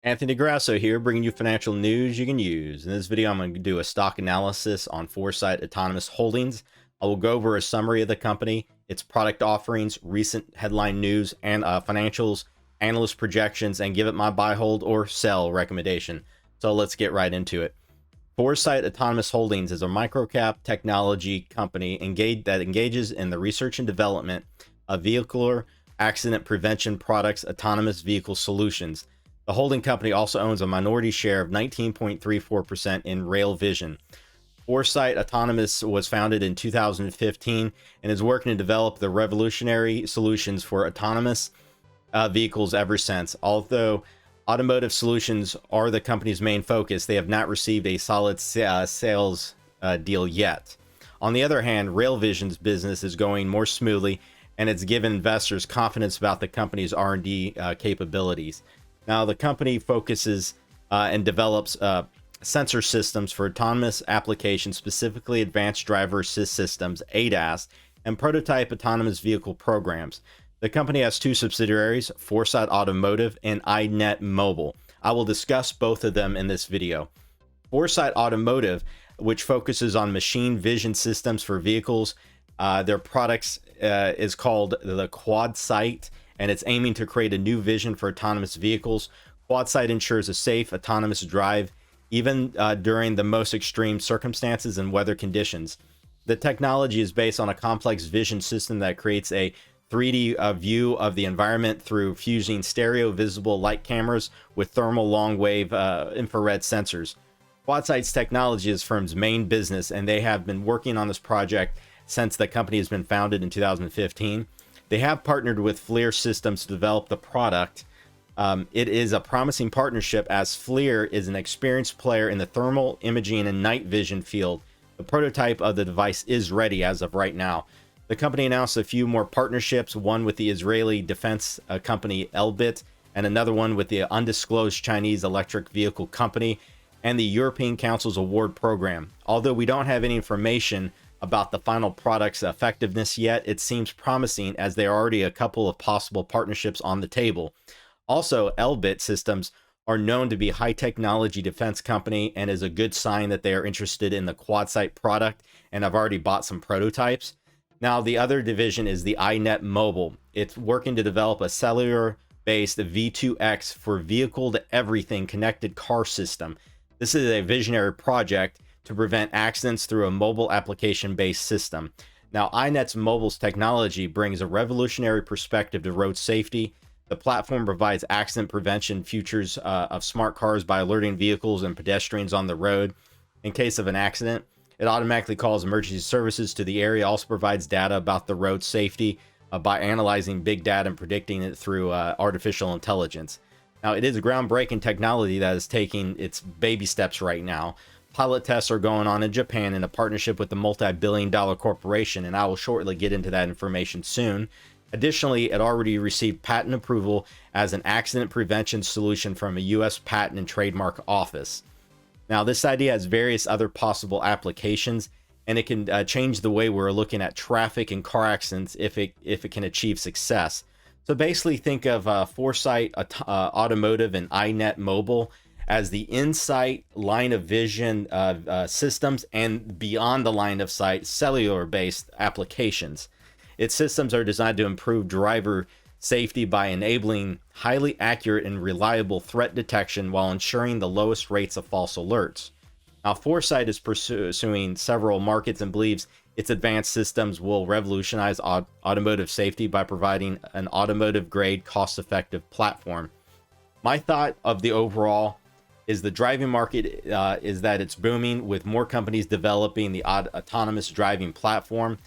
Anthony Grasso here, bringing you financial news you can use. In this video, I'm going to do a stock analysis on Foresight Autonomous Holdings. I will go over a summary of the company, its product offerings, recent headline news, and financials, analyst projections, and give it my buy, hold, or sell recommendation. So let's get right into it. Foresight Autonomous Holdings is a microcap technology company that engages in the research and development of vehicular accident prevention products, autonomous vehicle solutions. The holding company also owns a minority share of 19.34% in Rail Vision. Foresight Autonomous was founded in 2015 and is working to develop the revolutionary solutions for autonomous vehicles ever since. Although automotive solutions are the company's main focus, they have not received a solid sales deal yet. On the other hand, Rail Vision's business is going more smoothly, and it's given investors confidence about the company's R&D capabilities. Now, the company focuses and develops sensor systems for autonomous applications, specifically advanced driver assist systems, ADAS, and prototype autonomous vehicle programs. The company has two subsidiaries, Foresight Automotive and iNet Mobile. I will discuss both of them in this video. Foresight Automotive, which focuses on machine vision systems for vehicles, their products is called the QuadSight, and it's aiming to create a new vision for autonomous vehicles. QuadSight ensures a safe, autonomous drive, even during the most extreme circumstances and weather conditions. The technology is based on a complex vision system that creates a 3D view of the environment through fusing stereo visible light cameras with thermal long-wave infrared sensors. QuadSight's technology is the firm's main business, and they have been working on this project since the company has been founded in 2015. They have partnered with FLIR Systems to develop the product. It is a promising partnership as FLIR is an experienced player in the thermal imaging and night vision field. The prototype of the device is ready as of right now. The company announced a few more partnerships, one with the Israeli defense company Elbit, and another one with the undisclosed Chinese electric vehicle company, and the European Council's award program. Although we don't have any information about the final product's effectiveness yet, it seems promising as there are already a couple of possible partnerships on the table. Also, Elbit Systems are known to be a high technology defense company, and is a good sign that they are interested in the QuadSight product and have already bought some prototypes. Now, the other division is the iNet Mobile. It's working to develop a cellular-based V2X for vehicle-to-everything connected car system. This is a visionary project to prevent accidents through a mobile application-based system. Now, iNet's mobile's technology brings a revolutionary perspective to road safety. The platform provides accident prevention features of smart cars by alerting vehicles and pedestrians on the road in case of an accident. It automatically calls emergency services to the area. Also provides data about the road safety by analyzing big data and predicting it through artificial intelligence. Now, it is a groundbreaking technology that is taking its baby steps right now. Pilot tests are going on in Japan in a partnership with the multi-billion-dollar corporation, and I will shortly get into that information soon. Additionally, it already received patent approval as an accident prevention solution from a U.S. Patent and Trademark Office. Now, this idea has various other possible applications, and it can change the way we're looking at traffic and car accidents if it can achieve success. So basically, think of Foresight Automotive and iNet Mobile as the insight line of vision systems, and beyond the line of sight cellular-based applications. Its systems are designed to improve driver safety by enabling highly accurate and reliable threat detection while ensuring the lowest rates of false alerts. Now, Foresight is pursuing several markets and believes its advanced systems will revolutionize automotive safety by providing an automotive-grade, cost-effective platform. My thought of the overall is the driving market is that it's booming, with more companies developing the autonomous driving platform.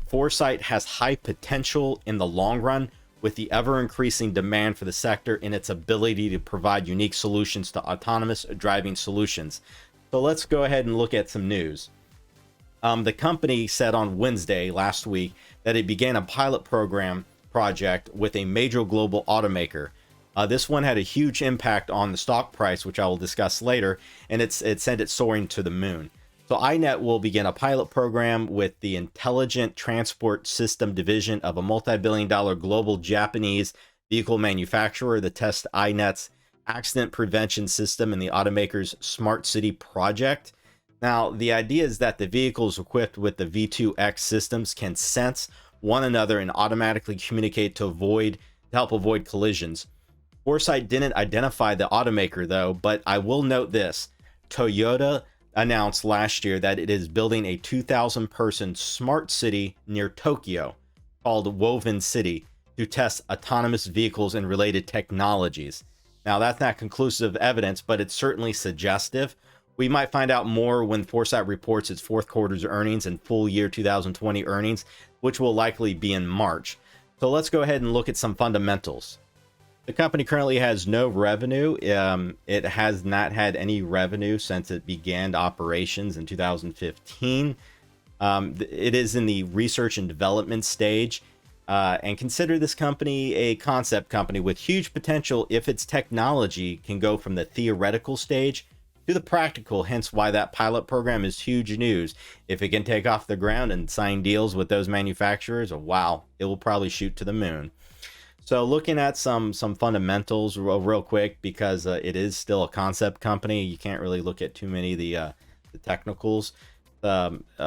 Foresight has high potential in the long run, with the ever-increasing demand for the sector and its ability to provide unique solutions to autonomous driving solutions. So let's go ahead and look at some news. The company said on Wednesday last week that it began a pilot project with a major global automaker. This one had a huge impact on the stock price, which I will discuss later, and it sent it soaring to the moon. So iNet will begin a pilot program with the Intelligent Transport System division of a multi-billion-dollar global Japanese vehicle manufacturer. The test iNet's accident prevention system in the automaker's smart city project. Now, the idea is that the vehicles equipped with the V2X systems can sense one another and automatically communicate to help avoid collisions. Foresight didn't identify the automaker though, but I will note this. Toyota announced last year that it is building a 2,000 person smart city near Tokyo called Woven City to test autonomous vehicles and related technologies. Now, that's not conclusive evidence, but it's certainly suggestive. We might find out more when Foresight reports its fourth quarter's earnings and full year 2020 earnings, which will likely be in March. So let's go ahead and look at some fundamentals. The company currently has no revenue. It has not had any revenue since it began operations in 2015. It is in the research and development stage. And consider this company a concept company with huge potential if its technology can go from the theoretical stage to the practical, hence why that pilot program is huge news. If it can take off the ground and sign deals with those manufacturers, wow, it will probably shoot to the moon. So looking at some fundamentals real quick, because it is still a concept company, you can't really look at too many of the technicals.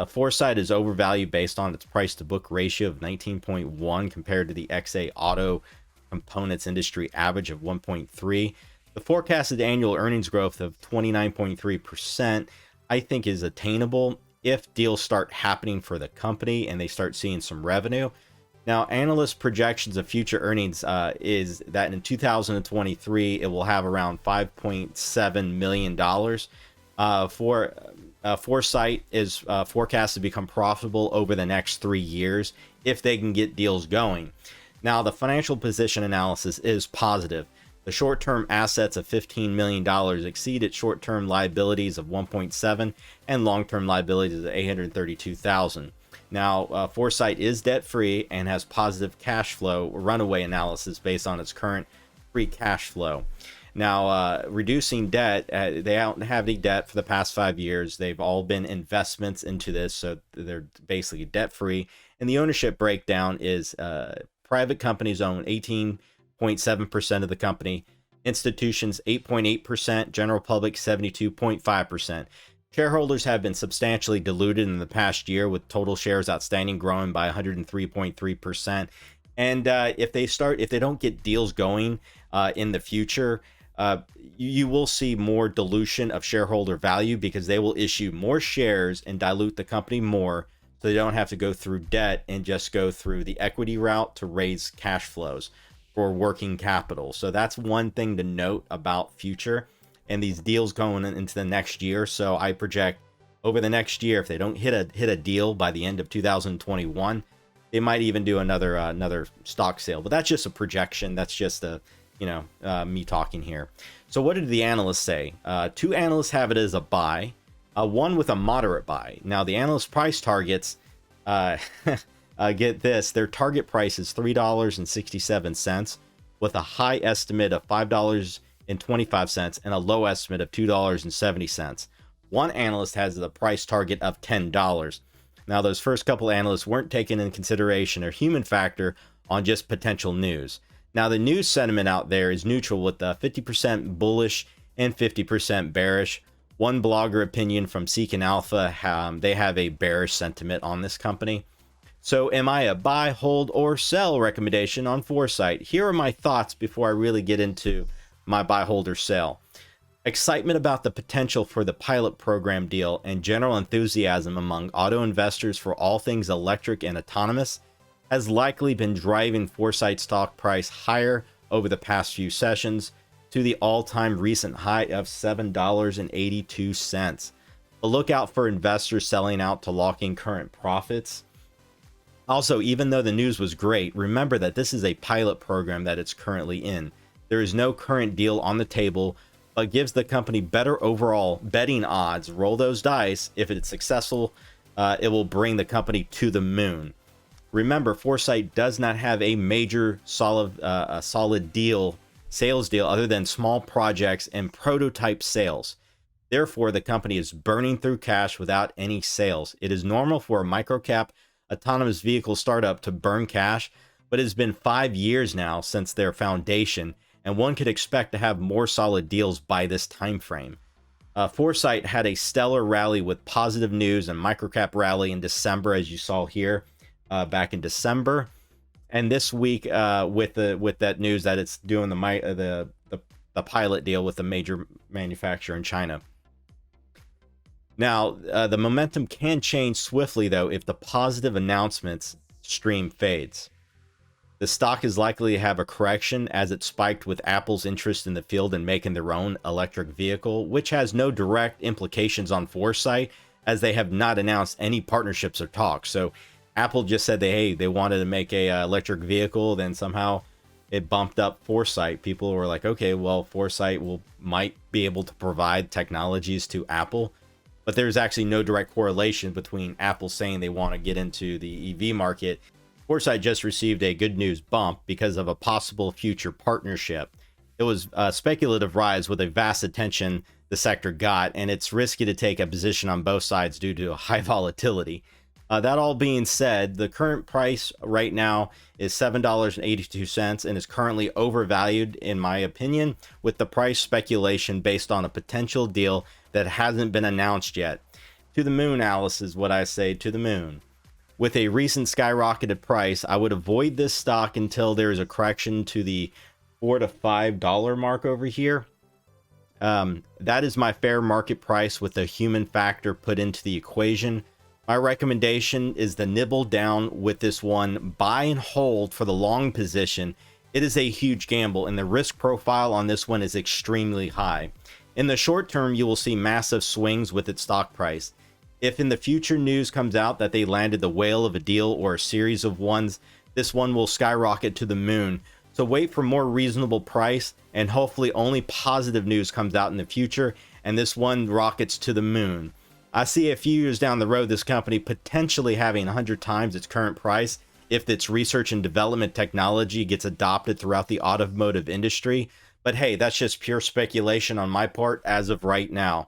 Foresight is overvalued based on its price to book ratio of 19.1 compared to the XA auto components industry average of 1.3. The forecasted annual earnings growth of 29.3% I think is attainable if deals start happening for the company and they start seeing some revenue. Now, analyst projections of future earnings is that in 2023 it will have around $5.7 million. Foresight is forecast to become profitable over the next 3 years if they can get deals going. Now, the financial position analysis is positive. The short-term assets of $15 million exceed its short-term liabilities of $1.7 and long-term liabilities of $832,000. Now, Foresight is debt-free and has positive cash flow runaway analysis based on its current free cash flow. Now, reducing debt, they don't have any debt for the past 5 years. They've all been investments into this, so they're basically debt-free. And the ownership breakdown is private companies own 18.7% of the company, institutions 8.8%, general public 72.5%. Shareholders have been substantially diluted in the past year, with total shares outstanding growing by 103.3%. And if they don't get deals going in the future, you will see more dilution of shareholder value because they will issue more shares and dilute the company more, so they don't have to go through debt and just go through the equity route to raise cash flows for working capital. So that's one thing to note about future and these deals going into the next year. So I project over the next year, if they don't hit a deal by the end of 2021, they might even do another stock sale. But that's just a projection. That's just me talking here. So what did the analysts say? Two analysts have it as a buy, one with a moderate buy. Now the analyst price targets, get this, their target price is $3.67 with a high estimate of $5.25 and a low estimate of $2.70. One analyst has the price target of $10. Now those first couple analysts weren't taking into consideration a human factor on just potential news. Now the news sentiment out there is neutral, with 50% bullish and 50% bearish. One blogger opinion from Seeking Alpha, they have a bearish sentiment on this company. So am I a buy, hold, or sell recommendation on Foresight? Here are my thoughts before I really get into my buy, hold, or sell. Excitement about the potential for the pilot program deal and general enthusiasm among auto investors for all things electric and autonomous has likely been driving Foresight stock price higher over the past few sessions to the all-time recent high of $7.82. A lookout for investors selling out to lock in current profits. Also, even though the news was great, remember that this is a pilot program that it's currently in. There is no current deal on the table, but gives the company better overall betting odds. Roll those dice. If it's successful, it will bring the company to the moon. Remember, Foresight does not have a major solid sales deal other than small projects and prototype sales. Therefore, the company is burning through cash without any sales. It is normal for a microcap autonomous vehicle startup to burn cash, but it has been 5 years now since their foundation, and one could expect to have more solid deals by this time frame. Foresight had a stellar rally with positive news and microcap rally in December, as you saw here back in December, and this week with that news that it's doing the pilot deal with a major manufacturer in China. Now, the momentum can change swiftly, though, if the positive announcements stream fades. The stock is likely to have a correction as it spiked with Apple's interest in the field and making their own electric vehicle, which has no direct implications on Foresight, as they have not announced any partnerships or talks. So Apple just said they wanted to make a electric vehicle, then somehow it bumped up Foresight. People were like, okay, well, Foresight might be able to provide technologies to Apple. But there's actually no direct correlation between Apple saying they want to get into the EV market. Foresight just received a good news bump because of a possible future partnership. It was a speculative rise with a vast attention the sector got, and it's risky to take a position on both sides due to high volatility. That all being said, the current price right now is $7.82 and is currently overvalued, in my opinion, with the price speculation based on a potential deal that hasn't been announced yet. To the moon, Alice, is what I say, to the moon. With a recent skyrocketed price, I would avoid this stock until there is a correction to the $4 to $5 mark over here. That is my fair market price with a human factor put into the equation. My recommendation is to nibble down with this one, buy and hold for the long position. It is a huge gamble, and the risk profile on this one is extremely high. In the short term, you will see massive swings with its stock price. If in the future news comes out that they landed the whale of a deal or a series of ones, this one will skyrocket to the moon. So wait for more reasonable price, and hopefully only positive news comes out in the future, and this one rockets to the moon. I see a few years down the road this company potentially having 100 times its current price if its research and development technology gets adopted throughout the automotive industry. But hey, that's just pure speculation on my part as of right now.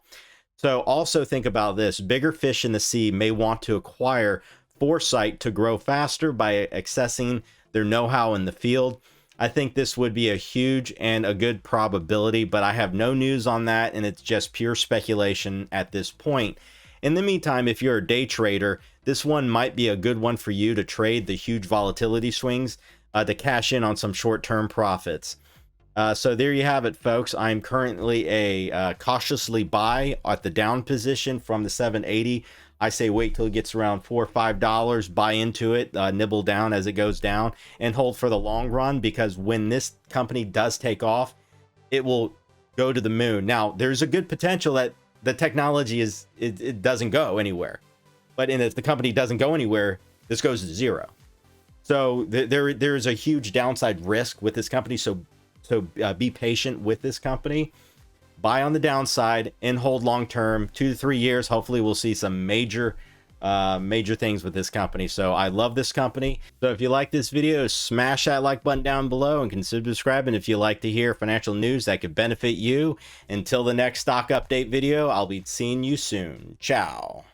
So also think about this. Bigger fish in the sea may want to acquire Foresight to grow faster by accessing their know-how in the field. I think this would be a huge and a good probability, but I have no news on that, and it's just pure speculation at this point. In the meantime, if you're a day trader, this one might be a good one for you to trade the huge volatility swings to cash in on some short-term profits. So there you have it, folks. I'm currently a cautiously buy at the down position from the 780. I say wait till it gets around $4 or $5, buy into it, nibble down as it goes down, and hold for the long run, because when this company does take off, it will go to the moon. Now, there's a good potential that the technology it doesn't go anywhere. But if the company doesn't go anywhere, this goes to zero. So there is a huge downside risk with this company. So be patient with this company. Buy on the downside and hold long term, 2 to 3 years. Hopefully we'll see some major things with this company. So I love this company. So if you like this video, smash that like button down below and consider subscribing if you like to hear financial news that could benefit you. Until the next stock update video, I'll be seeing you soon. Ciao.